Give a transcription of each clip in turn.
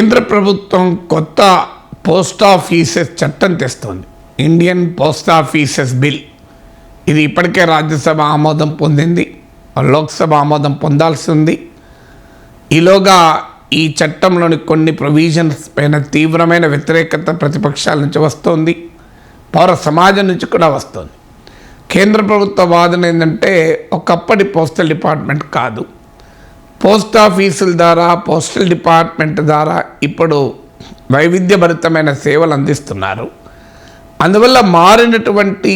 కేంద్ర ప్రభుత్వం కొత్త పోస్ట్ ఆఫీసెస్ చట్టం తెస్తోంది. Indian post offices bill. ఇది ఇప్పటికే రాజ్యసభ ఆమోదం పొందింది, లోక్సభ ఆమోదం పొందాల్సి ఉంది. ఈలోగా ఈ చట్టంలోని కొన్ని ప్రొవిజన్స్ పైన తీవ్రమైన వ్యతిరేకత ప్రతిపక్షాల నుంచి వస్తోంది, పౌర సమాజం నుంచి కూడా వస్తుంది. కేంద్ర ప్రభుత్వ వాదన ఏంటంటే ఒకప్పటి పోస్టల్ డిపార్ట్మెంట్ కాదు, పోస్ట్ ఆఫీసుల ద్వారా పోస్టల్ డిపార్ట్మెంట్ ద్వారా ఇప్పుడు వైవిధ్యభరితమైన సేవలు అందిస్తున్నారు. అందువల్ల మారినటువంటి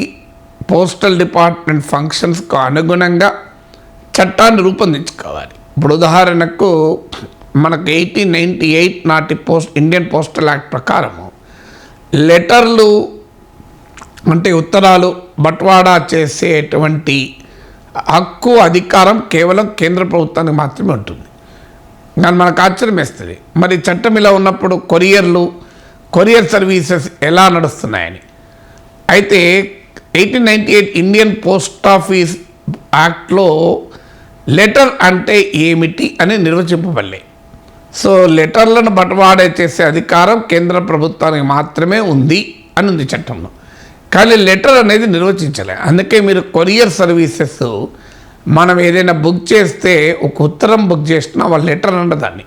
పోస్టల్ డిపార్ట్మెంట్ ఫంక్షన్స్కు అనుగుణంగా చట్టాన్ని రూపొందించుకోవాలి. ఇప్పుడు ఉదాహరణకు మనకు 1898 నాటి ఇండియన్ పోస్టల్ యాక్ట్ ప్రకారము లెటర్లు అంటే ఉత్తరాలు బట్వాడా చేసేటువంటి హక్కు అధికారం కేవలం కేంద్ర ప్రభుత్వానికి మాత్రమే ఉంటుంది. కానీ మనకు ఆశ్చర్యం వేస్తుంది, మరి చట్టం ఇలా ఉన్నప్పుడు కొరియర్ సర్వీసెస్ ఎలా నడుస్తున్నాయని. అయితే 1898 ఇండియన్ పోస్ట్ ఆఫీస్ యాక్ట్లో లెటర్ అంటే ఏమిటి అని నిర్వచింపబడలే. సో లెటర్లను బట్వాడా చేసే అధికారం కేంద్ర ప్రభుత్వానికి మాత్రమే ఉంది అని ఉంది చట్టంలో. కానీ లెటర్ అనేది నిర్వచించలే. అందుకే మీరు కొరియర్ సర్వీసెస్ మనం ఏదైనా బుక్ చేస్తే ఒక ఉత్తరం బుక్ చేసినా వాళ్ళ లెటర్ అంటే దాన్ని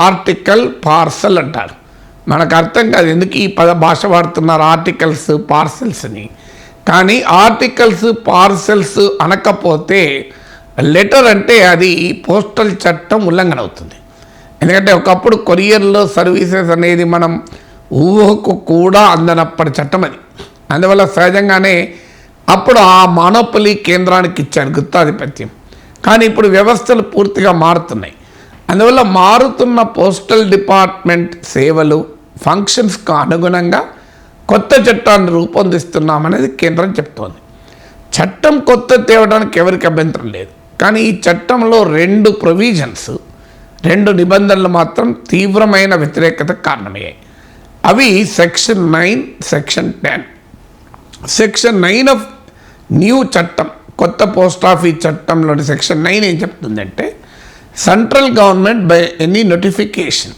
ఆర్టికల్ పార్సల్ అంటారు. మనకు అర్థం కాదు ఎందుకు ఈ భాష వాడుతున్నారు ఆర్టికల్స్ పార్సెల్స్ అని. కానీ ఆర్టికల్స్ పార్సెల్స్ అనకపోతే లెటర్ అంటే అది పోస్టల్ చట్టం ఉల్లంఘన అవుతుంది. ఎందుకంటే ఒకప్పుడు కొరియర్లో సర్వీసెస్ అనేది మనం ఊహకు కూడా అందనప్పటి చట్టం అది. అందువల్ల సహజంగానే అప్పుడు ఆ మానోపలి కేంద్రానికి ఇచ్చారు గుత్తాధిపత్యం. కానీ ఇప్పుడు వ్యవస్థలు పూర్తిగా మారుతున్నాయి. అందువల్ల మారుతున్న పోస్టల్ డిపార్ట్మెంట్ సేవలు ఫంక్షన్స్కు అనుగుణంగా కొత్త చట్టాన్ని రూపొందిస్తున్నామనేది కేంద్రం చెప్తోంది. చట్టం కొత్త తేవడానికి ఎవరికి అభ్యంతరం లేదు. కానీ ఈ చట్టంలో 2 ప్రొవిజన్స్ 2 నిబంధనలు మాత్రం తీవ్రమైన వ్యతిరేకతకు కారణమయ్యాయి. అవి section 9, section 10. Section 9 of new చట్టం కొత్త పోస్ట్ ఆఫీస్ చట్టంలోని సెక్షన్ 9 ఏం చెప్తుందంటే central government by any notification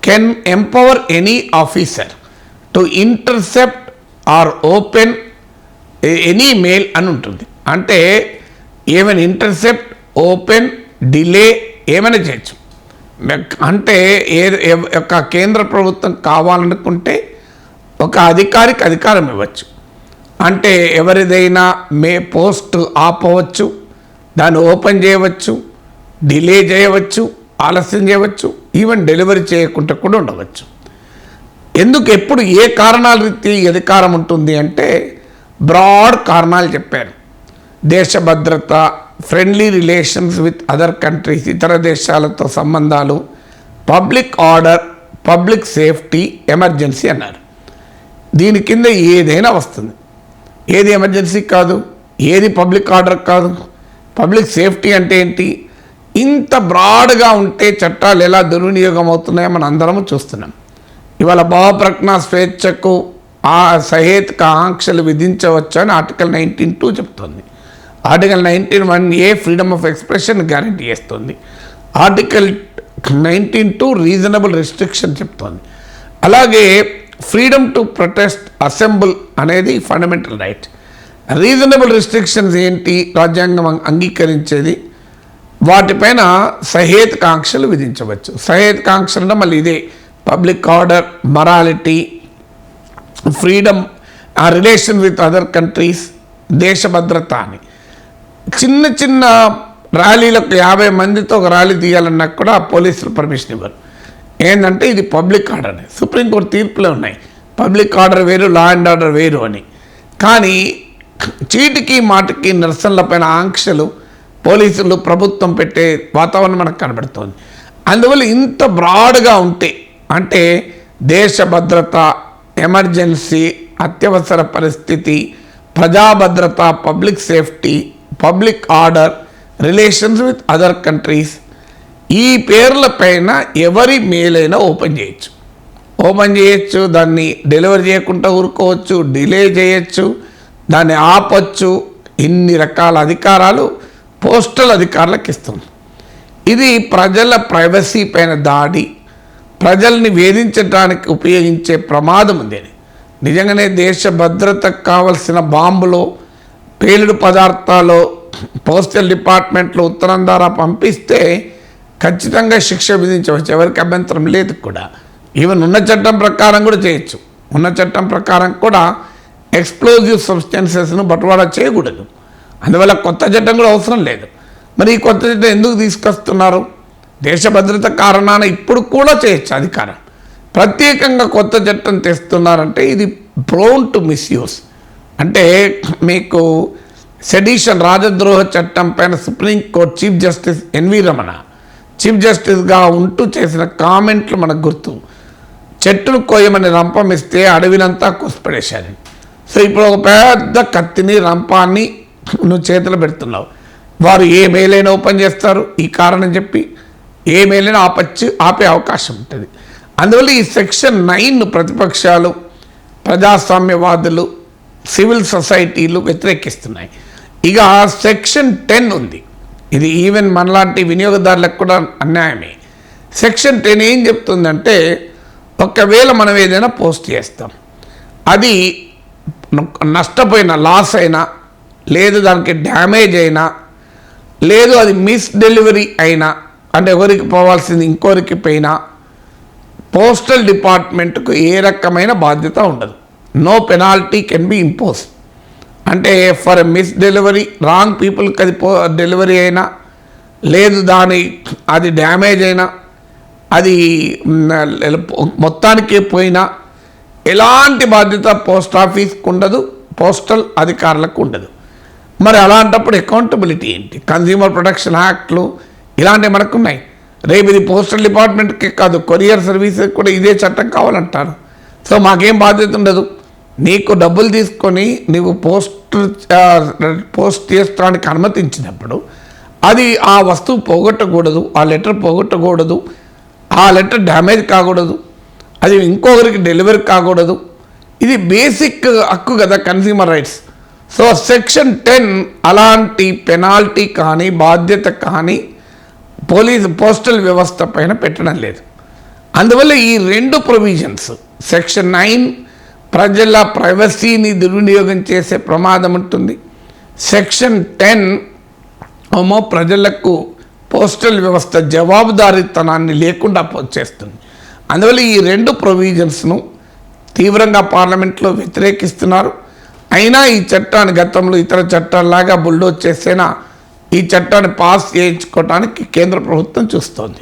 can empower any officer to intercept or open any mail అని ఉంటుంది. అంటే ఏమైనా ఇంటర్సెప్ట్, ఓపెన్, డిలే ఏమైనా చేయొచ్చు. అంటే ఒక కేంద్ర ప్రభుత్వం కావాలనుకుంటే ఒక అధికారికి అధికారం ఇవ్వచ్చు. అంటే ఎవరిదైనా పోస్ట్ ఆపవచ్చు, దాన్ని ఓపెన్ చేయవచ్చు, డిలే చేయవచ్చు, ఆలస్యం చేయవచ్చు, ఈవెన్ డెలివరీ చేయకుండా కూడా ఉండవచ్చు. ఎందుకు ఎప్పుడు ఏ కారణాల రీతి అధికారం ఉంటుంది అంటే బ్రాడ్ కారణాలు చెప్పారు. దేశ భద్రత, friendly relations with other countries, ఇతర దేశాలతో సంబంధాలు, public order, public safety, emergency అన్నారు. దీని కింద ఏదైనా వస్తుంది. ఏది ఎమర్జెన్సీ కాదు, ఏది పబ్లిక్ ఆర్డర్ కాదు. పబ్లిక్ సేఫ్టీ అంటే ఏంటి? ఇంత బ్రాడ్గా ఉంటే చట్టాలు ఎలా దుర్వినియోగం అవుతున్నాయో మనం అందరము చూస్తున్నాం. ఇవాళ భావప్రకటన స్వేచ్ఛకు సహేతుక ఆంక్షలు విధించవచ్చు అని ఆర్టికల్ 19(2) చెప్తుంది. Article 19(1)(a) freedom of expression guarantee చేస్తుంది. ఆర్టికల్ 19(2) రీజనబుల్ రెస్ట్రిక్షన్ చెప్తోంది. అలాగే ఫ్రీడమ్ టు ప్రొటెస్ట్, అసెంబుల్ అనేది ఫండమెంటల్ రైట్. రీజనబుల్ రెస్ట్రిక్షన్స్ ఏంటి? రాజ్యాంగం అంగీకరించేది. వాటిపైన సహేతుకాంక్షలు విధించవచ్చు. సహేతుకాంక్షలు అంటే మళ్ళీ ఇదే public order, morality, freedom, relation with other countries, దేశ భద్రత అని. చిన్న చిన్న ర్యాలీలకు 50 మందితో ఒక ర్యాలీ తీయాలన్నా కూడా పోలీసులు పర్మిషన్ ఇవ్వరు. ఏంటంటే ఇది పబ్లిక్ ఆర్డర్ అని. సుప్రీంకోర్టు తీర్పులో ఉన్నాయి పబ్లిక్ ఆర్డర్ వేరు, లా అండ్ ఆర్డర్ వేరు అని. కానీ చీటికి మాటికి నిరసనలపైన ఆంక్షలు పోలీసులు ప్రభుత్వం పెట్టే వాతావరణం మనకు కనబడుతోంది. అందువల్ల ఇంత బ్రాడ్గా ఉంటే అంటే దేశ భద్రత, ఎమర్జెన్సీ, అత్యవసర పరిస్థితి, ప్రజాభద్రత, public safety, public order, relations with other countries, ఈ పేర్ల పైన ఎవరి మేలైనా ఓపెన్ చేయొచ్చు, దాన్ని డెలివరీ చేయకుండా ఊరుకోవచ్చు, డిలే చేయొచ్చు, దాన్ని ఆపచ్చు. ఇన్ని రకాల అధికారాలు పోస్టల్ అధికారులకు ఇస్తుంది. ఇది ప్రజల ప్రైవసీ పైన దాడి, ప్రజల్ని వేధించడానికి ఉపయోగించే ప్రమాదం ఉంది. నిజంగానే దేశ భద్రతకు కావలసిన బాంబులు, పేలుడు పదార్థాలు పోస్టల్ డిపార్ట్మెంట్లో ఉత్తరం ద్వారా పంపిస్తే ఖచ్చితంగా శిక్ష విధించవచ్చు, ఎవరికి అభ్యంతరం లేదు కూడా. ఈవెన్ ఉన్న చట్టం ప్రకారం కూడా చేయొచ్చు. ఉన్న చట్టం ప్రకారం కూడా ఎక్స్ప్లోజివ్ సబ్స్టెన్సెస్ను బట్వాడా చేయకూడదు. అందువల్ల కొత్త చట్టం కూడా అవసరం లేదు. మరి ఈ కొత్త చట్టం ఎందుకు తీసుకొస్తున్నారు? దేశ భద్రత కారణాన ఇప్పుడు కూడా చేయొచ్చు అధికారం. ప్రత్యేకంగా కొత్త చట్టం తెస్తున్నారంటే ఇది ప్రోన్ టు మిస్యూస్. అంటే మీకు సెడిషన్ రాజద్రోహ చట్టం పైన supreme court chief justice NV Ramana chief జస్టిస్గా ఉంటూ చేసిన కామెంట్లు మనకు గుర్తు. చెట్టును కోయమని రంపం ఇస్తే అడవినంతా కోసిపడేశారు. సో ఇప్పుడు ఒక పెద్ద కత్తిని రంపాన్ని నువ్వు చేతిలో పెడుతున్నావు. వారు ఏ మేలైనా ఓపెన్ చేస్తారు ఈ కారణం చెప్పి, ఏ మేలైనా ఆపే అవకాశం ఉంటుంది. అందువల్ల ఈ సెక్షన్ 9 ప్రతిపక్షాలు, ప్రజాస్వామ్యవాదులు, సివిల్ సొసైటీలు వ్యతిరేకిస్తున్నాయి. ఇక సెక్షన్ 10 ఉంది. ఇది ఈవెన్ మనలాంటి వినియోగదారులకు కూడా అన్యాయమే. సెక్షన్ 10 ఏం చెప్తుందంటే, ఒకవేళ మనం ఏదైనా పోస్ట్ చేస్తాం, అది నష్టపోయిన, లాస్ అయినా, లేదు దానికి డ్యామేజ్ అయినా, లేదు అది మిస్ డెలివరీ అయినా, అంటే ఎవరికి పోవాల్సింది ఇంకోరికి పోయినా పోస్టల్ డిపార్ట్మెంట్కు ఏ రకమైన బాధ్యత ఉండదు. No penalty can be impose. అంటే ఫర్ మిస్ డెలివరీ, రాంగ్ పీపుల్కి అది డెలివరీ అయినా, లేదు అది డ్యామేజ్ అయినా, అది మొత్తానికి పోయినా ఎలాంటి బాధ్యత పోస్ట్ ఆఫీస్కి ఉండదు, పోస్టల్ అధికారులకు ఉండదు. మరి అలాంటప్పుడు అకౌంటబిలిటీ ఏంటి? కన్జ్యూమర్ ప్రొటెక్షన్ యాక్ట్లు ఇలాంటివి మనకున్నాయి. రేపు ఇది పోస్టల్ డిపార్ట్మెంట్కి కాదు, కొరియర్ సర్వీసెస్ కూడా ఇదే చట్టం కావాలంటారు. సో మాకేం బాధ్యత ఉండదు. నీకు డబ్బులు తీసుకొని నీవు పోస్ట్ చేయడానికి అనుమతించినప్పుడు అది ఆ వస్తువు పోగొట్టకూడదు, ఆ లెటర్ పోగొట్టకూడదు, ఆ లెటర్ డ్యామేజ్ కాకూడదు, అది ఇంకొకరికి డెలివరీ కాకూడదు. ఇది బేసిక్ హక్కు కదా, కన్స్యూమర్ రైట్స్. సో సెక్షన్ 10 అలాంటి పెనాల్టీ కానీ బాధ్యత కానీ పోస్టల్ వ్యవస్థ పైన పెట్టడం లేదు. అందువల్ల ఈ 2 ప్రొవిజన్స్, సెక్షన్ 9 ప్రజల ప్రైవసీని దుర్వినియోగం చేసే ప్రమాదం ఉంటుంది, సెక్షన్ 10 ప్రజలకు పోస్టల్ వ్యవస్థ జవాబుదారీతనాన్ని లేకుండా చేస్తుంది. అందువల్ల ఈ 2 ప్రొవిజన్స్ను తీవ్రంగా పార్లమెంట్లో వ్యతిరేకిస్తున్నారు. అయినా ఈ చట్టాన్ని గతంలో ఇతర చట్టాల్లాగా బుల్డోజ్ చేసేనా ఈ చట్టాన్ని పాస్ చేయించుకోవడానికి కేంద్ర ప్రభుత్వం చూస్తోంది.